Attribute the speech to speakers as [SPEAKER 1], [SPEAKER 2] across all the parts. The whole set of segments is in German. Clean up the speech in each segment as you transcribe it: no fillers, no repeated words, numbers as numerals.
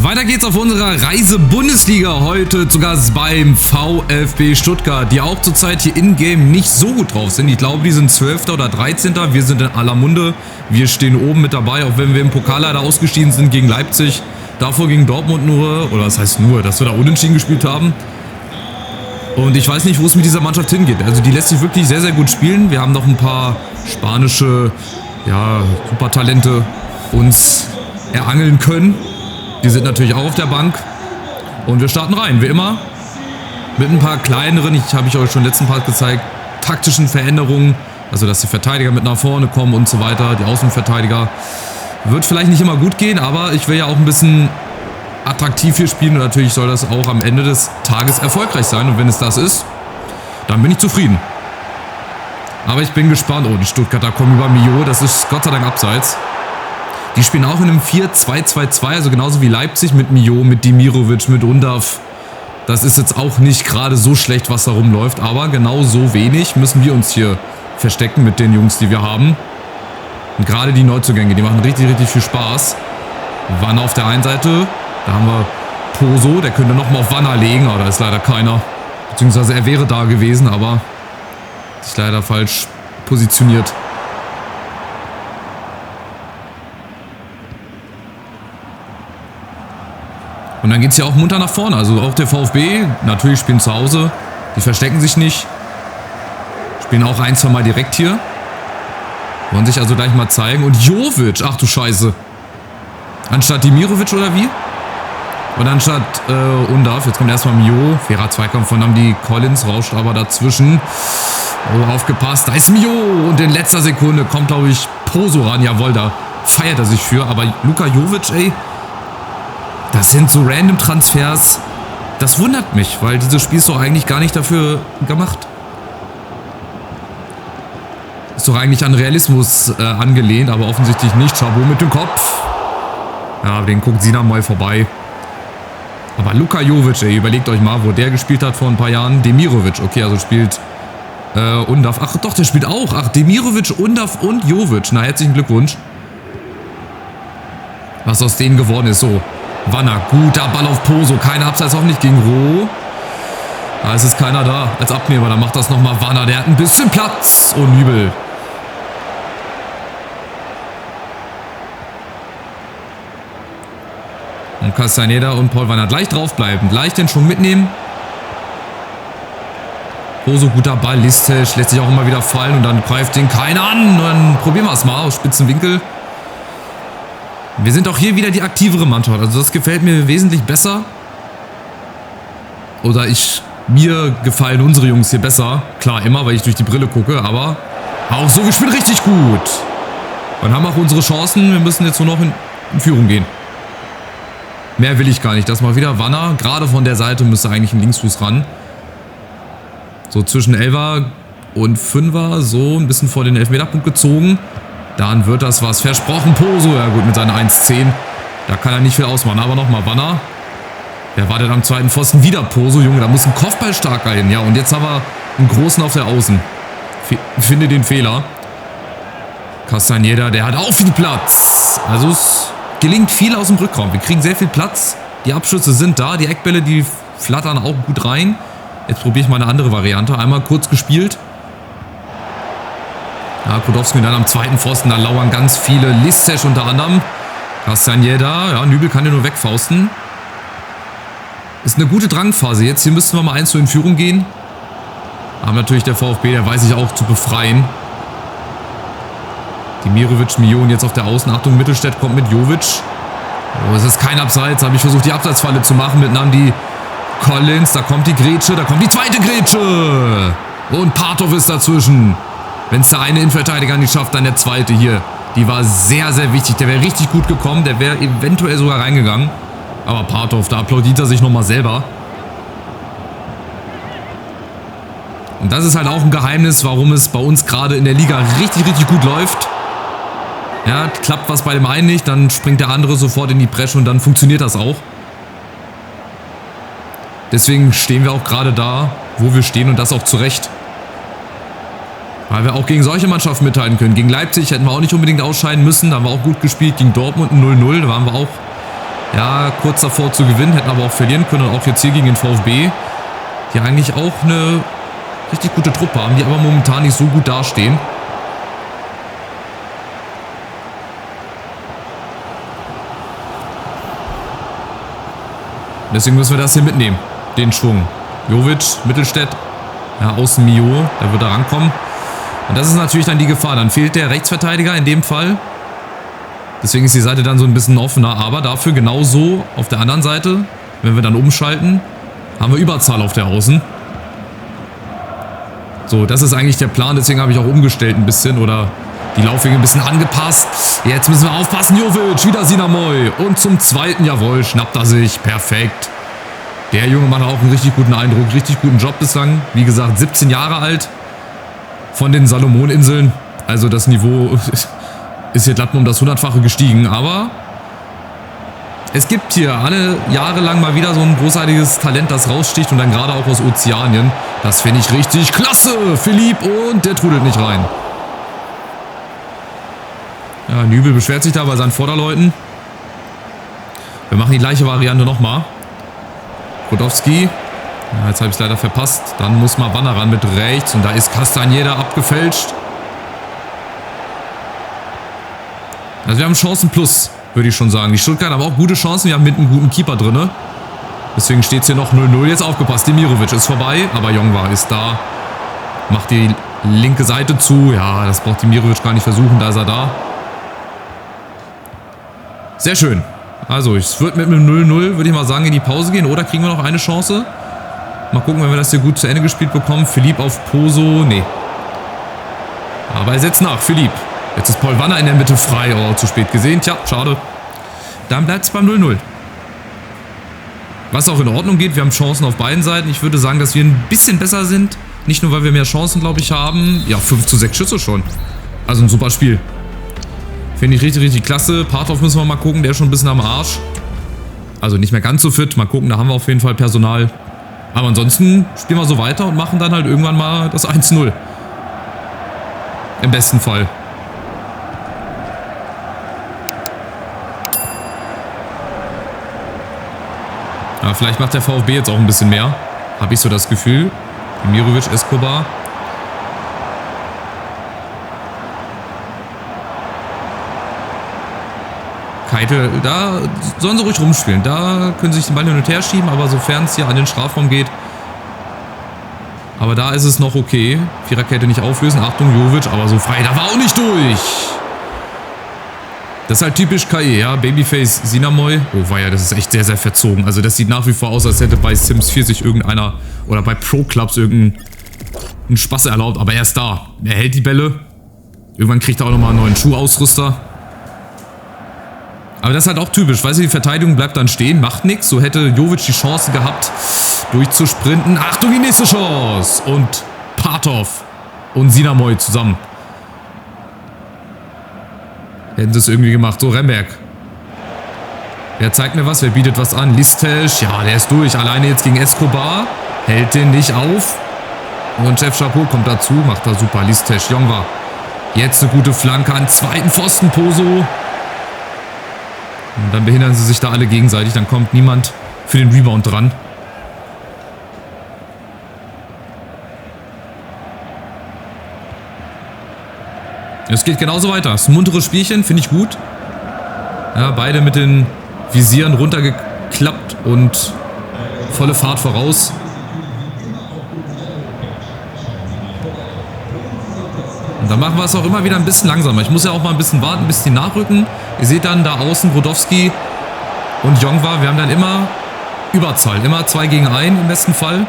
[SPEAKER 1] Weiter geht's auf unserer Reise Bundesliga. Heute zu Gast beim VfB Stuttgart, die auch zurzeit hier in-game nicht so gut drauf sind. Ich glaube, die sind 12. oder 13. Wir sind in aller Munde. Wir stehen oben mit dabei, auch wenn wir im Pokal leider ausgeschieden sind gegen Leipzig. Davor gegen Dortmund nur, oder was heißt nur, dass wir da unentschieden gespielt haben. Und ich weiß nicht, wo es mit dieser Mannschaft hingeht. Also die lässt sich wirklich sehr, sehr gut spielen. Wir haben noch ein paar spanische, Supertalente uns erangeln können. Die sind natürlich auch auf der Bank. Und wir starten rein, wie immer. Mit ein paar kleineren, habe ich euch schon im letzten Part gezeigt, taktischen Veränderungen. Also, dass die Verteidiger mit nach vorne kommen und so weiter. Die Außenverteidiger. Wird vielleicht nicht immer gut gehen, aber ich will ja auch ein bisschen attraktiv hier spielen. Und natürlich soll das auch am Ende des Tages erfolgreich sein. Und wenn es das ist, dann bin ich zufrieden. Aber ich bin gespannt. Oh, die Stuttgarter kommen über Mio. Das ist Gott sei Dank abseits. Die spielen auch in einem 4-2-2-2, also genauso wie Leipzig mit Mio, mit Demirovic, mit Undav. Das ist jetzt auch nicht gerade so schlecht, was da rumläuft, aber genau so wenig müssen wir uns hier verstecken mit den Jungs, die wir haben. Und gerade die Neuzugänge, die machen richtig, richtig viel Spaß. Wanner auf der einen Seite, da haben wir Poso, der könnte nochmal auf Wanner legen, aber da ist leider keiner. Beziehungsweise er wäre da gewesen, aber ist leider falsch positioniert. Und dann geht es ja auch munter nach vorne. Also auch der VfB, natürlich spielen zu Hause. Die verstecken sich nicht. Spielen auch ein, zwei Mal direkt hier. Wollen sich also gleich mal zeigen. Und Jovic, ach du Scheiße. Anstatt Demirovic oder wie? Und anstatt Undav, jetzt kommt erstmal Mio. Fairer Zweikampf von Namdi Collins, rauscht aber dazwischen. Oh, aufgepasst. Da ist Mio. Und in letzter Sekunde kommt, glaube ich, Poso ran. Jawohl, da feiert er sich für. Aber Luka Jovic, ey. Das sind so random Transfers. Das wundert mich, weil dieses Spiel ist doch eigentlich gar nicht dafür gemacht. Ist doch eigentlich an Realismus angelehnt, aber offensichtlich nicht. Chabot mit dem Kopf. Ja, den guckt Sina mal vorbei. Aber Luka Jovic, ey, überlegt euch mal, wo der gespielt hat vor ein paar Jahren. Demirovic, okay, also spielt Undav. Ach doch, der spielt auch. Ach, Demirovic, Undav und Jovic. Na, herzlichen Glückwunsch. Was aus denen geworden ist, so. Wanner, guter Ball auf Poso, keine Abseits, hoffentlich gegen Roh. Da ist keiner da als Abnehmer, dann macht das nochmal Wanner, der hat ein bisschen Platz. Und Nübel. Und Castaneda und Paul Wanner gleich draufbleiben, gleich den Schwung mitnehmen. Poso, guter Ball, Listisch, lässt sich auch immer wieder fallen und dann greift den keiner an. Und dann probieren wir es mal aus spitzen Winkel. Wir sind auch hier wieder die aktivere Mannschaft. Also das gefällt mir wesentlich besser. Oder mir gefallen unsere Jungs hier besser. Klar, immer, weil ich durch die Brille gucke. Aber auch so, wir spielen richtig gut. Und haben auch unsere Chancen. Wir müssen jetzt nur noch in Führung gehen. Mehr will ich gar nicht. Das mal wieder Wanner. Gerade von der Seite müsste eigentlich ein Linksfuß ran. So zwischen 11er und 5er. So ein bisschen vor den Elfmeterpunkt gezogen. Dann wird das was. Versprochen, Poso. Ja gut, mit seiner 1,10. Da kann er nicht viel ausmachen. Aber nochmal Wanner. Der wartet am zweiten Pfosten. Wieder Poso. Junge, da muss ein Kopfballstarker hin. Ja, und jetzt haben wir einen Großen auf der Außen. Finde den Fehler. Castaneda, der hat auch viel Platz. Also es gelingt viel aus dem Rückraum. Wir kriegen sehr viel Platz. Die Abschüsse sind da. Die Eckbälle, die flattern auch gut rein. Jetzt probiere ich mal eine andere Variante. Einmal kurz gespielt. Ja, Podolski dann am zweiten Pfosten, da lauern ganz viele. Listisch unter anderem. Castaneda, ja, Nübel kann ja nur wegfausten. Ist eine gute Drangphase jetzt. Hier müssten wir mal 1:0 in Führung gehen. Aber natürlich der VfB, der weiß sich auch zu befreien. Demirovic, Mio jetzt auf der Außen. Achtung, Mittelstädt kommt mit Jovic. Oh, es ist kein Abseits. Habe ich versucht, die Abseitsfalle zu machen mit Namdi Collins. Da kommt die Grätsche, da kommt die zweite Grätsche. Und Partov ist dazwischen. Wenn es der eine Innenverteidiger nicht schafft, dann der zweite hier. Die war sehr, sehr wichtig. Der wäre richtig gut gekommen. Der wäre eventuell sogar reingegangen. Aber Partov, da applaudiert er sich nochmal selber. Und das ist halt auch ein Geheimnis, warum es bei uns gerade in der Liga richtig, richtig gut läuft. Ja, klappt was bei dem einen nicht, dann springt der andere sofort in die Bresche und dann funktioniert das auch. Deswegen stehen wir auch gerade da, wo wir stehen und das auch zu Recht. Weil wir auch gegen solche Mannschaften mithalten können. Gegen Leipzig hätten wir auch nicht unbedingt ausscheiden müssen. Da haben wir auch gut gespielt. Gegen Dortmund 0:0. Da waren wir auch Ja, kurz davor zu gewinnen, hätten aber auch verlieren können. Und auch jetzt hier gegen den VfB, die eigentlich auch eine richtig gute Truppe haben, die aber momentan nicht so gut dastehen. Deswegen müssen wir das hier mitnehmen, den Schwung. Jovic, Mittelstädt, ja, außen Mio, da wird er rankommen. Und das ist natürlich dann die Gefahr. Dann fehlt der Rechtsverteidiger in dem Fall. Deswegen ist die Seite dann so ein bisschen offener. Aber dafür genauso auf der anderen Seite, wenn wir dann umschalten, haben wir Überzahl auf der Außen. So, das ist eigentlich der Plan. Deswegen habe ich auch umgestellt ein bisschen oder die Laufwege ein bisschen angepasst. Jetzt müssen wir aufpassen. Jovic, wieder Sinamoy. Und zum zweiten, jawohl, schnappt er sich. Perfekt. Der Junge macht auch einen richtig guten Eindruck. Richtig guten Job bislang. Wie gesagt, 17 Jahre alt. Von den Salomoninseln. Also das Niveau ist hier glatt um das 100-fache gestiegen. Aber es gibt hier alle Jahre lang mal wieder so ein großartiges Talent, das raussticht. Und dann gerade auch aus Ozeanien. Das finde ich richtig klasse. Philipp und der trudelt nicht rein. Ja, Nübel beschwert sich da bei seinen Vorderleuten. Wir machen die gleiche Variante nochmal. Brodowski. Ja, jetzt habe ich es leider verpasst. Dann muss mal Banner ran mit rechts. Und da ist Castagneda abgefälscht. Also wir haben Chancen plus, würde ich schon sagen. Die Stuttgart haben auch gute Chancen. Wir haben mit einem guten Keeper drin. Deswegen steht es hier noch 0-0. Jetzt aufgepasst. Demirovic ist vorbei. Aber Jongwa ist da. Macht die linke Seite zu. Ja, das braucht Demirovic gar nicht versuchen. Da ist er da. Sehr schön. Also, es wird mit einem 0-0, würde ich mal sagen, in die Pause gehen. Oder kriegen wir noch eine Chance? Mal gucken, wenn wir das hier gut zu Ende gespielt bekommen. Philipp auf Poso. Nee. Aber er setzt nach. Philipp. Jetzt ist Paul Wanner in der Mitte frei. Oh, zu spät gesehen. Tja, schade. Dann bleibt es beim 0-0. Was auch in Ordnung geht. Wir haben Chancen auf beiden Seiten. Ich würde sagen, dass wir ein bisschen besser sind. Nicht nur, weil wir mehr Chancen, glaube ich, haben. Ja, 5:6 Schüsse schon. Also ein super Spiel. Finde ich richtig, richtig klasse. Parthoff müssen wir mal gucken. Der ist schon ein bisschen am Arsch. Also nicht mehr ganz so fit. Mal gucken, da haben wir auf jeden Fall Personal. Aber ansonsten spielen wir so weiter und machen dann halt irgendwann mal das 1-0. Im besten Fall. Ja, vielleicht macht der VfB jetzt auch ein bisschen mehr. Habe ich so das Gefühl. Demirovic, Escobar. Keitel, da sollen sie ruhig rumspielen. Da können sie sich den Ball hin und her schieben, aber sofern es hier an den Strafraum geht. Aber da ist es noch okay. Viererkette nicht auflösen. Achtung, Jovic, aber so frei. Da war auch nicht durch. Das ist halt typisch KE, ja. Babyface Sinamoy. Oh, war ja, das ist echt sehr, sehr verzogen. Also das sieht nach wie vor aus, als hätte bei Sims 4 sich irgendeiner oder bei Pro Clubs irgendeinen Spaß erlaubt. Aber er ist da. Er hält die Bälle. Irgendwann kriegt er auch nochmal einen neuen Schuhausrüster. Aber das ist halt auch typisch, weißt du, die Verteidigung bleibt dann stehen, macht nichts. So hätte Jovic die Chance gehabt, durchzusprinten. Achtung, die nächste Chance! Und Parthoff und Sinamoy zusammen. Hätten sie es irgendwie gemacht. So, Remberg. Wer zeigt mir was? Wer bietet was an? Listesch. Ja, der ist durch. Alleine jetzt gegen Escobar. Hält den nicht auf. Und Chef Chapeau kommt dazu. Macht er super. Listesch, Jongwa. Jetzt eine gute Flanke an zweiten Pfosten. Poso. Und dann behindern sie sich da alle gegenseitig. Dann kommt niemand für den Rebound dran. Es geht genauso weiter. Es ist ein munteres Spielchen, finde ich gut. Ja, beide mit den Visieren runtergeklappt und volle Fahrt voraus. Und dann machen wir es auch immer wieder ein bisschen langsamer. Ich muss ja auch mal ein bisschen warten, bis die nachrücken. Ihr seht dann da außen Brodowski und Jongwa. Wir haben dann immer Überzahl. Immer 2 gegen 1 im besten Fall.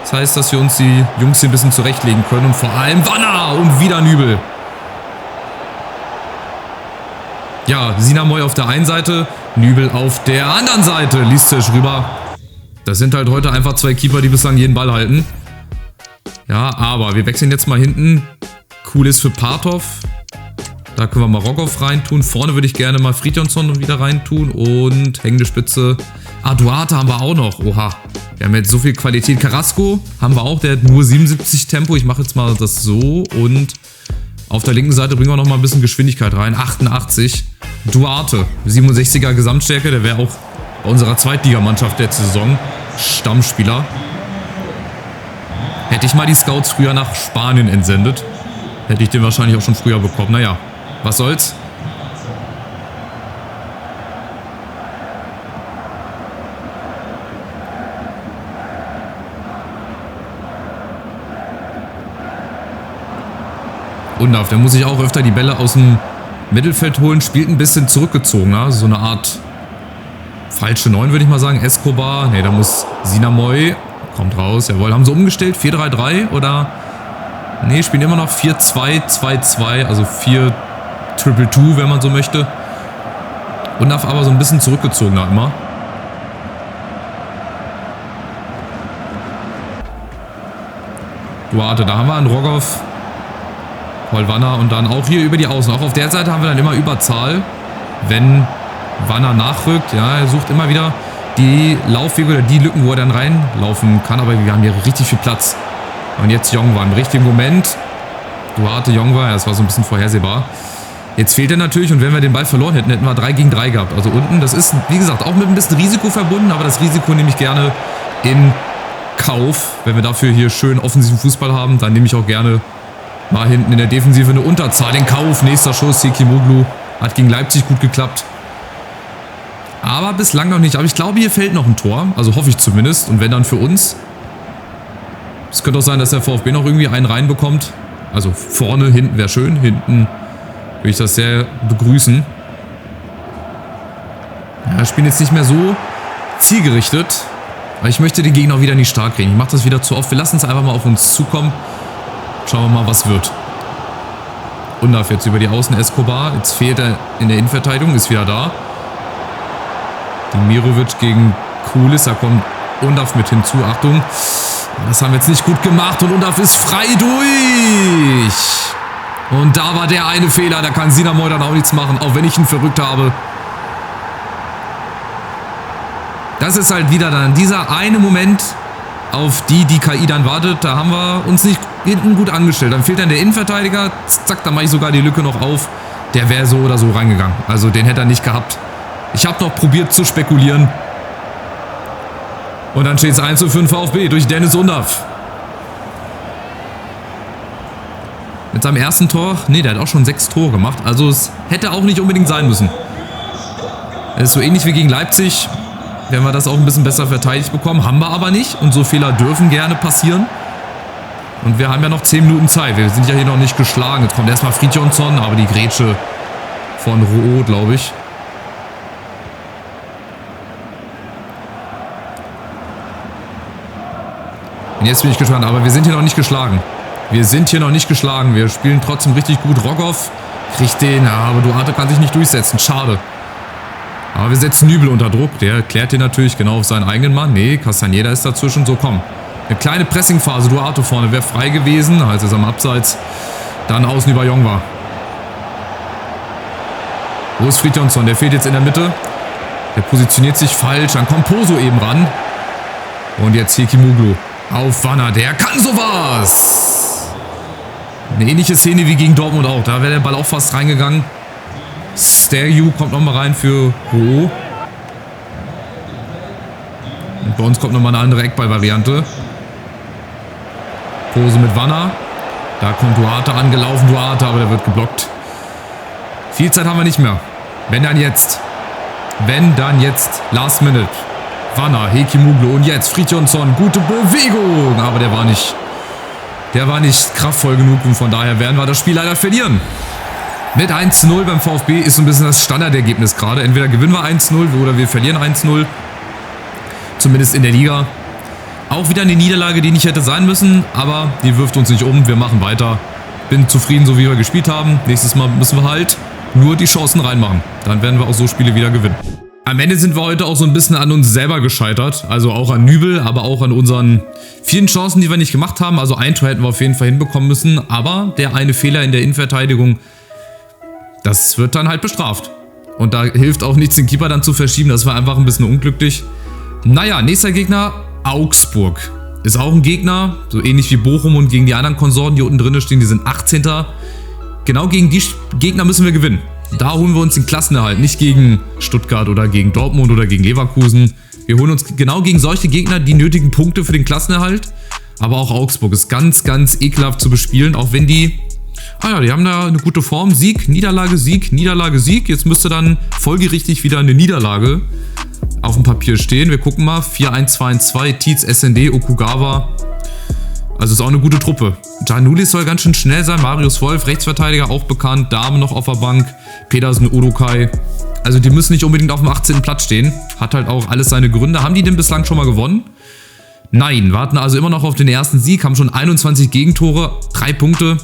[SPEAKER 1] Das heißt, dass wir uns die Jungs hier ein bisschen zurechtlegen können. Und vor allem Wanner und wieder Nübel. Ja, Sinamoy auf der einen Seite, Nübel auf der anderen Seite. Listesch rüber. Das sind halt heute einfach 2 Keeper, die bislang jeden Ball halten. Ja, aber wir wechseln jetzt mal hinten. Cool ist für Parthoff. Da können wir mal Rogoff reintun. Vorne würde ich gerne mal Fridjonsson wieder reintun. Und hängende Spitze. Ah, Duarte haben wir auch noch. Oha. Wir haben jetzt so viel Qualität. Carrasco haben wir auch. Der hat nur 77 Tempo. Ich mache jetzt mal das so. Und auf der linken Seite bringen wir noch mal ein bisschen Geschwindigkeit rein. 88. Duarte. 67er Gesamtstärke. Der wäre auch bei unserer Zweitligamannschaft letzte Saison. Stammspieler. Hätte ich mal die Scouts früher nach Spanien entsendet, hätte ich den wahrscheinlich auch schon früher bekommen. Naja, was soll's. Undav, der muss sich auch öfter die Bälle aus dem Mittelfeld holen, spielt ein bisschen zurückgezogener, so eine Art falsche 9, würde ich mal sagen. Escobar, ne, da muss Sinamoy, kommt raus, jawohl, haben sie umgestellt, 4-3-3 oder, ne, spielen immer noch 4-2-2-2, also 4-2-2, wenn man so möchte. Undav aber so ein bisschen zurückgezogener immer. Duarte, da haben wir einen Rogov, Paul Wanner und dann auch hier über die Außen. Auch auf der Seite haben wir dann immer Überzahl, wenn Wanner nachrückt. Ja, er sucht immer wieder die Laufwege oder die Lücken, wo er dann reinlaufen kann. Aber wir haben hier richtig viel Platz. Und jetzt Jongwa im richtigen Moment. Duarte, Jongwa, ja, das war so ein bisschen vorhersehbar. Jetzt fehlt er natürlich und wenn wir den Ball verloren hätten, hätten wir 3 gegen 3 gehabt. Also unten, das ist, wie gesagt, auch mit ein bisschen Risiko verbunden, aber das Risiko nehme ich gerne in Kauf. Wenn wir dafür hier schön offensiven Fußball haben, dann nehme ich auch gerne mal hinten in der Defensive eine Unterzahl in Kauf. Nächster Schuss, Sekimoglu. Hat gegen Leipzig gut geklappt. Aber bislang noch nicht. Aber ich glaube, hier fällt noch ein Tor. Also hoffe ich zumindest. Und wenn dann für uns. Es könnte auch sein, dass der VfB noch irgendwie einen reinbekommt. Also vorne, hinten wäre schön. Hinten würde ich das sehr begrüßen. Ja, wir spielen jetzt nicht mehr so zielgerichtet. Aber ich möchte den Gegner auch wieder nicht stark kriegen. Ich mache das wieder zu oft. Wir lassen es einfach mal auf uns zukommen. Schauen wir mal, was wird. Undav jetzt über die Außen, Escobar. Jetzt fehlt er in der Innenverteidigung, ist wieder da. Demirovic gegen Kulis, da kommt Undav mit hinzu. Achtung, das haben wir jetzt nicht gut gemacht und Undav ist frei durch. Und da war der eine Fehler, da kann Sinamoy dann auch nichts machen, auch wenn ich ihn verrückt habe. Das ist halt wieder dann dieser eine Moment, auf die KI dann wartet. Da haben wir uns nicht hinten gut angestellt. Dann fehlt dann der Innenverteidiger. Zack, dann mache ich sogar die Lücke noch auf. Der wäre so oder so reingegangen. Also den hätte er nicht gehabt. Ich habe noch probiert zu spekulieren. Und dann steht es 1:5 für den VfB durch Dennis Undav. Mit seinem ersten Tor. Ne, der hat auch schon 6 Tore gemacht. Also es hätte auch nicht unbedingt sein müssen. Es ist so ähnlich wie gegen Leipzig. Wenn wir das auch ein bisschen besser verteidigt bekommen. Haben wir aber nicht. Und so Fehler dürfen gerne passieren. Und wir haben ja noch 10 Minuten Zeit. Wir sind ja hier noch nicht geschlagen. Jetzt kommt erstmal Fridtjonsson, aber die Grätsche von Rouault, glaube ich. Und jetzt bin ich gespannt. Aber wir sind hier noch nicht geschlagen. Wir sind hier noch nicht geschlagen. Wir spielen trotzdem richtig gut. Rogov kriegt den. Ja, aber Duarte kann sich nicht durchsetzen. Schade. Aber wir setzen Nübel unter Druck. Der klärt den natürlich genau auf seinen eigenen Mann. Nee, Castañeda ist dazwischen. So, komm. Eine kleine Pressingphase. Duarte vorne wäre frei gewesen. Also ist am Abseits. Dann außen über Jongwa. Wo ist Fridtjonsson? Der fehlt jetzt in der Mitte. Der positioniert sich falsch. Dann kommt Poso eben ran. Und jetzt Sekimoglu. Auf Wanner. Der kann sowas. Eine ähnliche Szene wie gegen Dortmund auch. Da wäre der Ball auch fast reingegangen. Sterju kommt nochmal rein für Rouault. Und bei uns kommt nochmal eine andere Eckball-Variante. Pose mit Wanner. Da kommt Duarte angelaufen. Duarte, aber der wird geblockt. Viel Zeit haben wir nicht mehr. Wenn dann jetzt. Wenn dann jetzt. Last Minute. Wanner, Sekimoglu und jetzt Fridtjonsson. Gute Bewegung. Aber der war nicht kraftvoll genug. Und von daher werden wir das Spiel leider verlieren. Mit 1:0 beim VfB ist so ein bisschen das Standardergebnis gerade. Entweder gewinnen wir 1:0 oder wir verlieren 1:0. Zumindest in der Liga. Auch wieder eine Niederlage, die nicht hätte sein müssen. Aber die wirft uns nicht um. Wir machen weiter. Bin zufrieden, so wie wir gespielt haben. Nächstes Mal müssen wir halt nur die Chancen reinmachen. Dann werden wir auch so Spiele wieder gewinnen. Am Ende sind wir heute auch so ein bisschen an uns selber gescheitert. Also auch an Nübel, aber auch an unseren vielen Chancen, die wir nicht gemacht haben. Also ein Tor hätten wir auf jeden Fall hinbekommen müssen. Aber der eine Fehler in der Innenverteidigung, das wird dann halt bestraft. Und da hilft auch nichts, den Keeper dann zu verschieben. Das war einfach ein bisschen unglücklich. Naja, nächster Gegner, Augsburg. Ist auch ein Gegner, so ähnlich wie Bochum und gegen die anderen Konsorten, die unten drin stehen. Die sind 18. Genau gegen die Gegner müssen wir gewinnen. Da holen wir uns den Klassenerhalt, nicht gegen Stuttgart oder gegen Dortmund oder gegen Leverkusen. Wir holen uns genau gegen solche Gegner die nötigen Punkte für den Klassenerhalt. Aber auch Augsburg ist ganz, ganz ekelhaft zu bespielen, auch wenn die... Ah ja, die haben da eine gute Form. Sieg, Niederlage, Sieg, Niederlage, Sieg. Jetzt müsste dann folgerichtig wieder eine Niederlage auf dem Papier stehen. Wir gucken mal. 4-1-2-1-2, Tietz, SND, Okugawa. Also ist auch eine gute Truppe. Giannulis soll ganz schön schnell sein. Marius Wolf, Rechtsverteidiger, auch bekannt. Dame noch auf der Bank. Pedersen, Udokai. Also die müssen nicht unbedingt auf dem 18. Platz stehen. Hat halt auch alles seine Gründe. Haben die denn bislang schon mal gewonnen? Nein, warten also immer noch auf den ersten Sieg. Haben schon 21 Gegentore, 3 Punkte.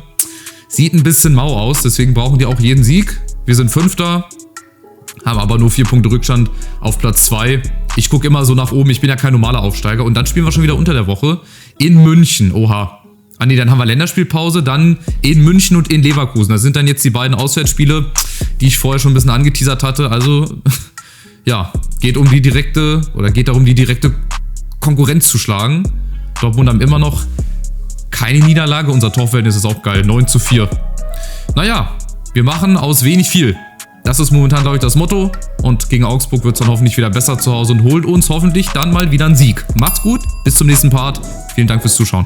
[SPEAKER 1] Sieht ein bisschen mau aus, deswegen brauchen die auch jeden Sieg. Wir sind Fünfter, haben aber nur 4 Punkte Rückstand auf Platz 2. Ich gucke immer so nach oben, ich bin ja kein normaler Aufsteiger. Und dann spielen wir schon wieder unter der Woche in München. Oha. Ah ne, dann haben wir Länderspielpause, dann in München und in Leverkusen. Das sind dann jetzt die beiden Auswärtsspiele, die ich vorher schon ein bisschen angeteasert hatte. Also, ja, geht darum, die direkte Konkurrenz zu schlagen. Dortmund haben immer noch keine Niederlage. Unser Torverhältnis ist auch geil. 9:4. Naja, wir machen aus wenig viel. Das ist momentan, glaube ich, das Motto. Und gegen Augsburg wird es dann hoffentlich wieder besser zu Hause und holt uns hoffentlich dann mal wieder einen Sieg. Macht's gut, bis zum nächsten Part. Vielen Dank fürs Zuschauen.